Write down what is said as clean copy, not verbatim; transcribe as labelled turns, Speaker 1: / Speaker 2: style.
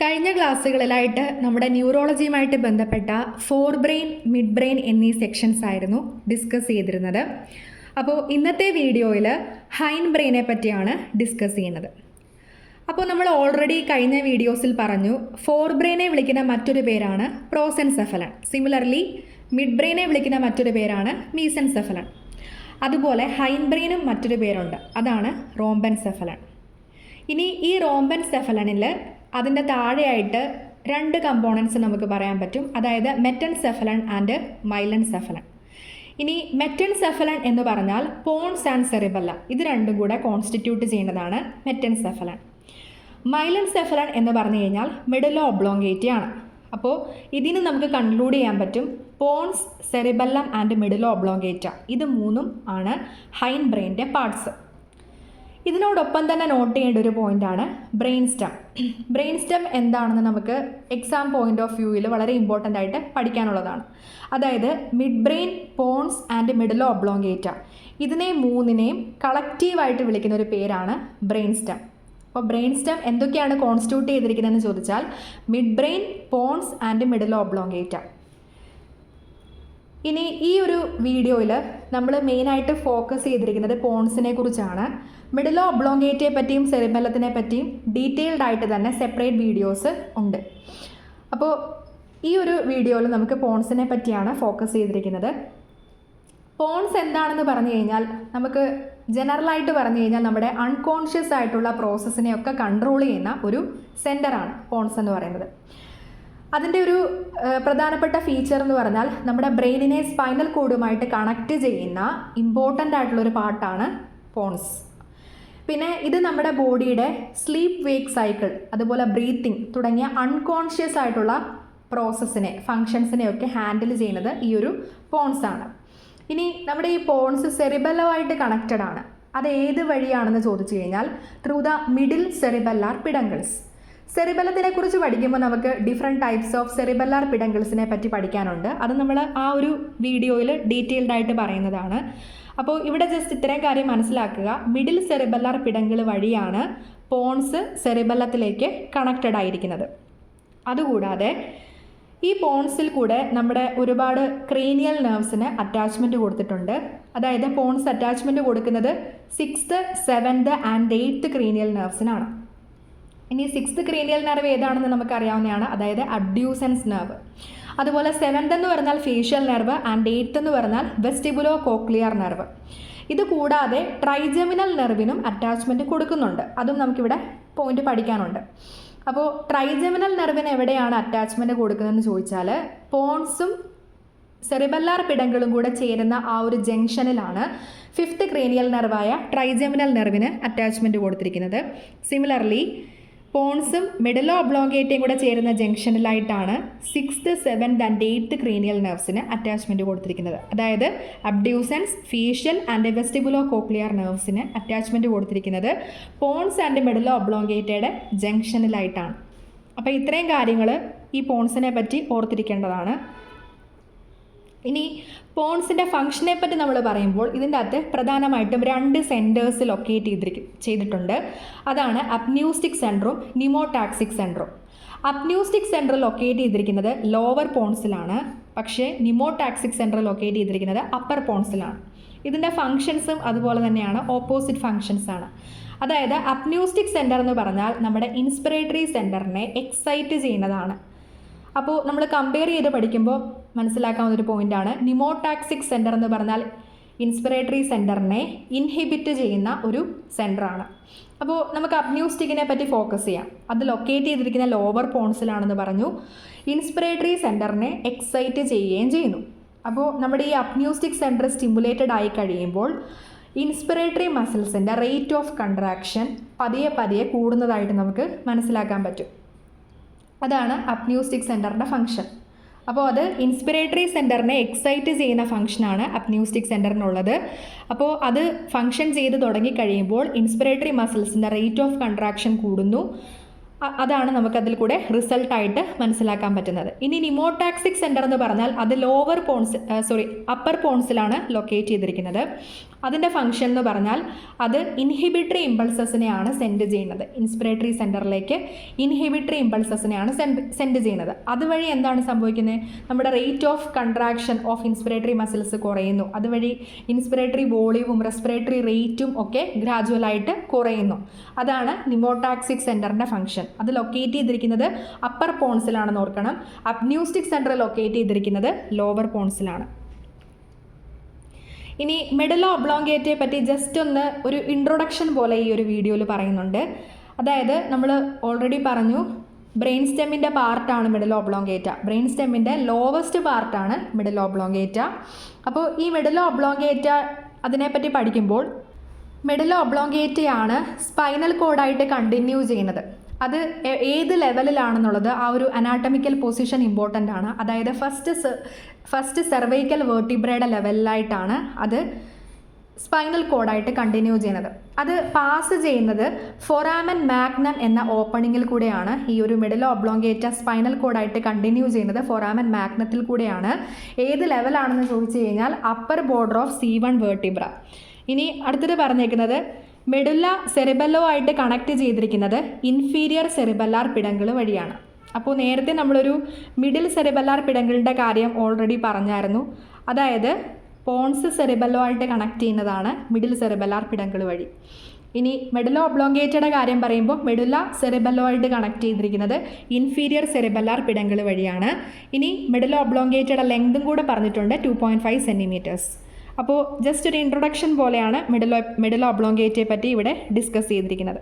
Speaker 1: കഴിഞ്ഞ ക്ലാസ്സുകളിലായിട്ട് നമ്മുടെ ന്യൂറോളജിയുമായിട്ട് ബന്ധപ്പെട്ട ഫോർ ബ്രെയിൻ, മിഡ് ബ്രെയിൻ എന്നീ സെക്ഷൻസ് ആയിരുന്നു ഡിസ്കസ് ചെയ്തിരുന്നത്. അപ്പോൾ ഇന്നത്തെ വീഡിയോയിൽ ഹൈൻ ബ്രെയിനെ പറ്റിയാണ് ഡിസ്കസ് ചെയ്യുന്നത്. അപ്പോൾ നമ്മൾ ഓൾറെഡി കഴിഞ്ഞ വീഡിയോസിൽ പറഞ്ഞു ഫോർ ബ്രെയിനെ വിളിക്കുന്ന മറ്റൊരു പേരാണ് പ്രോസെൻസെഫലൻ. സിമിലർലി മിഡ് ബ്രെയിനെ വിളിക്കുന്ന മറ്റൊരു പേരാണ് മീസെൻസെഫലൻ. അതുപോലെ ഹൈൻ ബ്രെയിനും മറ്റൊരു പേരുണ്ട്, അതാണ് റോംബെൻസെഫലൻ. ഇനി ഈ റോംബെൻസെഫലനിൽ അതിൻ്റെ താഴെയായിട്ട് രണ്ട് കമ്പോണൻസ് നമുക്ക് പറയാൻ പറ്റും, അതായത് മെറ്റൻസെഫലൻ ആൻഡ് മൈലൻസെഫലൻ. ഇനി മെറ്റൻസെഫലൻ എന്ന് പറഞ്ഞാൽ പോൺസ് ആൻഡ് സെറിബെല്ല, ഇത് രണ്ടും കൂടെ കോൺസ്റ്റിറ്റ്യൂട്ട് ചെയ്യുന്നതാണ് മെറ്റൻസെഫലൻ. മൈലൻസെഫലൻ എന്ന് പറഞ്ഞു കഴിഞ്ഞാൽ മെഡുലോ ഒബ്ലോങ്കേറ്റി ആണ്. അപ്പോൾ ഇതിന് നമുക്ക് കൺക്ലൂഡ് ചെയ്യാൻ പറ്റും Ponce, cerebellum and medulla oblongata, ഇത് മൂന്നും ആണ് ഹൈൻ ബ്രെയിൻ്റെ പാർട്സ്. ഇതിനോടൊപ്പം തന്നെ നോട്ട് ചെയ്യേണ്ട ഒരു പോയിൻ്റാണ് ബ്രെയിൻ സ്റ്റം. ബ്രെയിൻ സ്റ്റം എന്താണെന്ന് നമുക്ക് എക്സാം പോയിന്റ് ഓഫ് വ്യൂവിൽ വളരെ ഇമ്പോർട്ടൻ്റ് ആയിട്ട് പഠിക്കാനുള്ളതാണ്. അതായത് midbrain, pons and medulla oblongata, ഇതിനെ മൂന്നിനെയും കളക്റ്റീവായിട്ട് വിളിക്കുന്ന ഒരു പേരാണ് ബ്രെയിൻ സ്റ്റം. അപ്പോൾ ബ്രെയിൻ സ്റ്റം എന്തൊക്കെയാണ് കോൺസ്റ്റിറ്റ്യൂട്ട് ചെയ്തിരിക്കുന്നതെന്ന് ചോദിച്ചാൽ midbrain, pons and medulla oblongata. ഇനി ഈ ഒരു വീഡിയോയിൽ നമ്മൾ മെയിനായിട്ട് ഫോക്കസ് ചെയ്തിരിക്കുന്നത് പോൺസിനെ കുറിച്ചാണ്. മെഡുലോ ഒബ്ലോങ്കേറ്റയെ പറ്റിയും സെറിബെല്ലത്തിനെ പറ്റിയും ഡീറ്റെയിൽഡ് ആയിട്ട് തന്നെ സെപ്പറേറ്റ് വീഡിയോസ് ഉണ്ട്. അപ്പോൾ ഈ ഒരു വീഡിയോയിൽ നമുക്ക് പോൺസിനെ പറ്റിയാണ് ഫോക്കസ് ചെയ്തിരിക്കുന്നത്. പോൺസ് എന്താണെന്ന് പറഞ്ഞു കഴിഞ്ഞാൽ നമുക്ക് ജനറലായിട്ട് പറഞ്ഞു കഴിഞ്ഞാൽ നമ്മുടെ അൺകോൺഷ്യസ് ആയിട്ടുള്ള പ്രോസസ്സിനെയൊക്കെ കൺട്രോൾ ചെയ്യുന്ന ഒരു സെൻറ്ററാണ് പോൺസ് എന്ന് പറയുന്നത്. അതിൻ്റെ ഒരു പ്രധാനപ്പെട്ട ഫീച്ചർ എന്ന് പറഞ്ഞാൽ നമ്മുടെ ബ്രെയിനിനെ സ്പൈനൽ കോഡുമായിട്ട് കണക്റ്റ് ചെയ്യുന്ന ഇമ്പോർട്ടൻ്റ് ആയിട്ടുള്ളൊരു പാർട്ടാണ് പോൺസ്. പിന്നെ ഇത് നമ്മുടെ ബോഡിയുടെ സ്ലീപ്പ് വേക്ക് സൈക്കിൾ, അതുപോലെ ബ്രീത്തിങ് തുടങ്ങിയ അൺകോൺഷ്യസ് ആയിട്ടുള്ള പ്രോസസ്സിനെ, ഫങ്ഷൻസിനെയൊക്കെ ഹാൻഡിൽ ചെയ്യുന്നത് ഈ ഒരു പോൺസ് ആണ്. ഇനി നമ്മുടെ ഈ പോൺസ് സെറിബെല്ലമായിട്ട് കണക്റ്റഡ് ആണ്. അത് ഏത് വഴിയാണെന്ന് ചോദിച്ചു കഴിഞ്ഞാൽ ത്രൂ ദ മിഡിൽ സെറിബെല്ലാർ പിഡങ്കിൾസ്. സെറിബെല്ലത്തിനെ കുറിച്ച് പഠിക്കുമ്പോൾ നമുക്ക് ഡിഫറെൻറ്റ് ടൈപ്സ് ഓഫ് സെറിബെല്ലാർ പിഡങ്കിൾസിനെ പറ്റി പഠിക്കാനുണ്ട്. അത് നമ്മൾ ആ ഒരു വീഡിയോയിൽ ഡീറ്റെയിൽഡ് ആയിട്ട് പറയുന്നതാണ്. അപ്പോൾ ഇവിടെ ജസ്റ്റ് ഇത്രയും കാര്യം മനസ്സിലാക്കുക. മിഡിൽ സെറിബെല്ലാർ പിഡങ്കിൾ വഴിയാണ് പോൺസ് സെറിബെല്ലത്തിലേക്ക് കണക്റ്റഡ് ആയിരിക്കുന്നത്. അതുകൂടാതെ ഈ പോൺസിൽ കൂടെ നമ്മുടെ ഒരുപാട് ക്രേനിയൽ നെർവ്സിന് അറ്റാച്ച്മെൻറ്റ് കൊടുത്തിട്ടുണ്ട്. അതായത് പോൺസ് അറ്റാച്ച്മെൻറ്റ് കൊടുക്കുന്നത് 6th, 7th and 8th cranial നെർവ്സിനാണ്. ഇനി 6th ക്രേനിയൽ നെർവ് ഏതാണെന്ന് നമുക്കറിയാവുന്നതാണ്, അതായത് അബ്ഡ്യൂസൻസ് നെർവ്. അതുപോലെ 7th എന്ന് പറഞ്ഞാൽ ഫേഷ്യൽ നെർവ് ആൻഡ് 8th എന്ന് പറഞ്ഞാൽ വെസ്റ്റിബുലോ കോക്ലിയർ നെർവ്. ഇത് കൂടാതെ ട്രൈജെമിനൽ നെർവിനും അറ്റാച്ച്മെൻറ്റ് കൊടുക്കുന്നുണ്ട്. അതും നമുക്കിവിടെ പോയിന്റ് പഠിക്കാനുണ്ട്. അപ്പോൾ ട്രൈജെമിനൽ നെർവിന് എവിടെയാണ് അറ്റാച്ച്മെൻറ്റ് കൊടുക്കുന്നതെന്ന് ചോദിച്ചാൽ പോൺസും സെറിബെല്ലാർ പിഡങ്കിളും കൂടെ ചേരുന്ന ആ ഒരു ജംഗ്ഷനിലാണ് 5th ക്രേനിയൽ നെർവായ ട്രൈജെമിനൽ നെർവിന് അറ്റാച്ച്മെൻറ്റ് കൊടുത്തിരിക്കുന്നത്. സിമിലർലി പോൺസും മെഡുലോ ഒബ്ലോങ്കേറ്റയും കൂടെ ചേരുന്ന ജംഗ്ഷനിലായിട്ടാണ് 6th, 7th and 8th cranial നെർവ്സിന് അറ്റാച്ച്മെൻറ്റ് കൊടുത്തിരിക്കുന്നത്. അതായത് abducens, facial and vestibulocochlear നെർവ്സിന് അറ്റാച്ച്മെൻറ്റ് കൊടുത്തിരിക്കുന്നത് പോൺസ് ആൻഡ് മെഡുലോ ഒബ്ലോങ്കേറ്റയുടെ ജംഗ്ഷനിലായിട്ടാണ്. അപ്പോൾ ഇത്രയും കാര്യങ്ങൾ ഈ പോൺസിനെ പറ്റി ഓർത്തിരിക്കേണ്ടതാണ്. ഇനി പോൺസിൻ്റെ ഫംഗ്ഷനെ പറ്റി നമ്മൾ പറയുമ്പോൾ ഇതിൻ്റെ അകത്ത് പ്രധാനമായിട്ടും 2 സെൻറ്റേഴ്സ് ലൊക്കേറ്റ് ചെയ്തിട്ടുണ്ട്. അതാണ് അപ്ന്യൂസ്റ്റിക് സെൻട്രും നിമോടാക്സിക് സെൻട്രും. അപ്ന്യൂസ്റ്റിക് സെൻറ്റർ ലൊക്കേറ്റ് ചെയ്തിരിക്കുന്നത് ലോവർ പോൺസിലാണ്, പക്ഷേ നിമോടാക്സിക് സെൻറ്റർ ലൊക്കേറ്റ് ചെയ്തിരിക്കുന്നത് അപ്പർ പോൺസിലാണ്. ഇതിൻ്റെ ഫങ്ഷൻസും അതുപോലെ തന്നെയാണ്, ഓപ്പോസിറ്റ് ഫങ്ഷൻസ് ആണ്. അതായത് അപ്ന്യൂസ്റ്റിക് സെൻറ്റർ എന്ന് പറഞ്ഞാൽ നമ്മുടെ ഇൻസ്പിറേറ്ററി സെൻറ്ററിനെ എക്സൈറ്റ് ചെയ്യുന്നതാണ്. അപ്പോൾ നമ്മൾ കമ്പയർ ചെയ്ത് പഠിക്കുമ്പോൾ മനസ്സിലാക്കാവുന്നൊരു പോയിൻ്റാണ് നിമോടാക്സിക് സെൻറ്റർ എന്ന് പറഞ്ഞാൽ ഇൻസ്പിറേറ്ററി സെൻറ്ററിനെ ഇൻഹിബിറ്റ് ചെയ്യുന്ന ഒരു സെൻറ്ററാണ്. അപ്പോൾ നമുക്ക് അപ്ന്യൂസ്റ്റിക്കിനെ പറ്റി ഫോക്കസ് ചെയ്യാം. അത് ലൊക്കേറ്റ് ചെയ്തിരിക്കുന്ന ലോവർ പോൺസിലാണെന്ന് പറഞ്ഞു. ഇൻസ്പിറേറ്ററി സെൻറ്ററിനെ എക്സൈറ്റ് ചെയ്യുകയും ചെയ്യുന്നു. അപ്പോൾ നമ്മുടെ ഈ അപ്ന്യൂസ്റ്റിക് സെൻറ്റർ സ്റ്റിമുലേറ്റഡ് ആയി കഴിയുമ്പോൾ ഇൻസ്പിറേറ്ററി മസിൽസിൻ്റെ റേറ്റ് ഓഫ് കൺട്രാക്ഷൻ പതിയെ പതിയെ കൂടുന്നതായിട്ട് നമുക്ക് മനസ്സിലാക്കാൻ പറ്റും. അതാണ് അപ്ന്യൂസ്റ്റിക് സെൻറ്ററിൻ്റെ ഫംഗ്ഷൻ. അപ്പോൾ അത് ഇൻസ്പിറേറ്ററി സെൻറ്ററിനെ എക്സൈറ്റ് ചെയ്യുന്ന ഫംഗ്ഷനാണ് അപ്ന്യൂസ്റ്റിക് സെൻറ്ററിനുള്ളത്. അപ്പോൾ അത് ഫംഗ്ഷൻ ചെയ്ത് തുടങ്ങിക്കഴിയുമ്പോൾ ഇൻസ്പിറേറ്ററി മസിൽസിൻ്റെ റേറ്റ് ഓഫ് കൺട്രാക്ഷൻ കൂടുന്നു. അതാണ് നമുക്കതിൽ കൂടെ റിസൾട്ടായിട്ട് മനസ്സിലാക്കാൻ പറ്റുന്നത്. ഇനി നിമോടാക്സിക് സെൻറ്റർ എന്ന് പറഞ്ഞാൽ അത് അപ്പർ പോൺസിലാണ് ലൊക്കേറ്റ് ചെയ്തിരിക്കുന്നത്. അതിൻ്റെ ഫംഗ്ഷൻ എന്ന് പറഞ്ഞാൽ അത് ഇൻഹിബിറ്ററി ഇമ്പൾസസിനെയാണ് സെൻഡ് ചെയ്യുന്നത്. ഇൻസ്പിറേറ്ററി സെൻറ്ററിലേക്ക് ഇൻഹിബിറ്ററി ഇമ്പൾസസിനെയാണ് സെൻഡ് ചെയ്യുന്നത്. അതുവഴി എന്താണ് സംഭവിക്കുന്നത്? നമ്മുടെ rate of contraction of inspiratory muscles കുറയുന്നു. അതുവഴി ഇൻസ്പിറേറ്ററി വോളിയവും റെസ്പിറേറ്ററി റേറ്റും ഒക്കെ ഗ്രാജുവലായിട്ട് കുറയുന്നു. അതാണ് നിമോടാക്സിക് സെൻറ്ററിൻ്റെ ഫംഗ്ഷൻ. അത് ലൊക്കേറ്റ് ചെയ്തിരിക്കുന്നത് അപ്പർ പോൺസിലാണെന്ന് ഓർക്കണം. അപ്ന്യൂസ്റ്റിക് സെൻറ്റർ ലൊക്കേറ്റ് ചെയ്തിരിക്കുന്നത് ലോവർ പോൺസിലാണ്. ഇനി മെഡുല ഒബ്ലോങ്കേറ്റയെ പറ്റി ജസ്റ്റ് ഒരു ഇൻട്രൊഡക്ഷൻ പോലെ ഈ ഒരു വീഡിയോയിൽ പറയുന്നുണ്ട്. അതായത് നമ്മൾ ഓൾറെഡി പറഞ്ഞു ബ്രെയിൻ സ്റ്റെമ്മിൻ്റെ പാർട്ടാണ് മെഡുല ഒബ്ലോങ്കേറ്റ. ബ്രെയിൻ സ്റ്റെമ്മിൻ്റെ ലോവസ്റ്റ് പാർട്ടാണ് മെഡുല ഒബ്ലോങ്കേറ്റ. അപ്പോൾ ഈ മെഡുല ഒബ്ലോങ്കേറ്റ അതിനെപ്പറ്റി പഠിക്കുമ്പോൾ മെഡുല ഒബ്ലോങ്കേറ്റയാണ് സ്പൈനൽ കോഡായിട്ട് കണ്ടിന്യൂ ചെയ്യുന്നത്. അത് ഏത് ലെവലിലാണെന്നുള്ളത് ആ ഒരു അനാട്ടമിക്കൽ പൊസിഷൻ ഇമ്പോർട്ടൻ്റ് ആണ്. അതായത് ഫസ്റ്റ് സെർവൈക്കൽ വേർട്ടിബ്രയുടെ ലെവലിലായിട്ടാണ് അത് സ്പൈനൽ കോഡായിട്ട് കണ്ടിന്യൂ ചെയ്യുന്നത്. അത് പാസ് ചെയ്യുന്നത് ഫൊറാമൻ മാഗ്നം എന്ന ഓപ്പണിങ്ങിൽ കൂടെയാണ്. ഈ ഒരു മെഡുല ഒബ്ലോങ്കേറ്റ സ്പൈനൽ കോഡായിട്ട് കണ്ടിന്യൂ ചെയ്യുന്നത് ഫൊറാമൻ മാഗ്നത്തിൽ കൂടെയാണ്. ഏത് ലെവലാണെന്ന് ചോദിച്ചു കഴിഞ്ഞാൽ upper border of C1 vertebra. ഇനി അടുത്തത് പറഞ്ഞേക്കുന്നത് മെഡുല സെറിബെല്ലോ ആയിട്ട് കണക്ട് ചെയ്തിരിക്കുന്നത് ഇൻഫീരിയർ സെറിബെല്ലാർ പിടങ്കിൾ വഴിയാണ്. അപ്പോൾ നേരത്തെ നമ്മളൊരു മിഡിൽ സെറിബെല്ലാർ പിടങ്കിളിൻ്റെ കാര്യം ഓൾറെഡി പറഞ്ഞായിരുന്നു. അതായത് പോൺസ് സെറിബെല്ലോ ആയിട്ട് കണക്ട് ചെയ്യുന്നതാണ് മിഡിൽ സെറിബെല്ലാർ പിടങ്കിൾ വഴി. ഇനി മെഡുല ഒബ്ലോങ്കേറ്റയുടെ കാര്യം പറയുമ്പോൾ മെഡുല സെറിബെല്ലോ ആയിട്ട് കണക്ട് ചെയ്തിരിക്കുന്നത് ഇൻഫീരിയർ സെറിബെല്ലാർ പിടങ്കിൾ വഴിയാണ്. ഇനി മെഡുല ഒബ്ലോങ്കേറ്റയുടെ ലെങ്തും കൂടെ പറഞ്ഞിട്ടുണ്ട്, 2.5 സെൻറ്റിമീറ്റേഴ്സ്. അപ്പോൾ ജസ്റ്റ് ഒരു ഇൻട്രൊഡക്ഷൻ പോലെയാണ് മെഡുല ഒബ്ലോങ്കേറ്റയെ പറ്റി ഇവിടെ ഡിസ്കസ് ചെയ്തിരിക്കുന്നത്.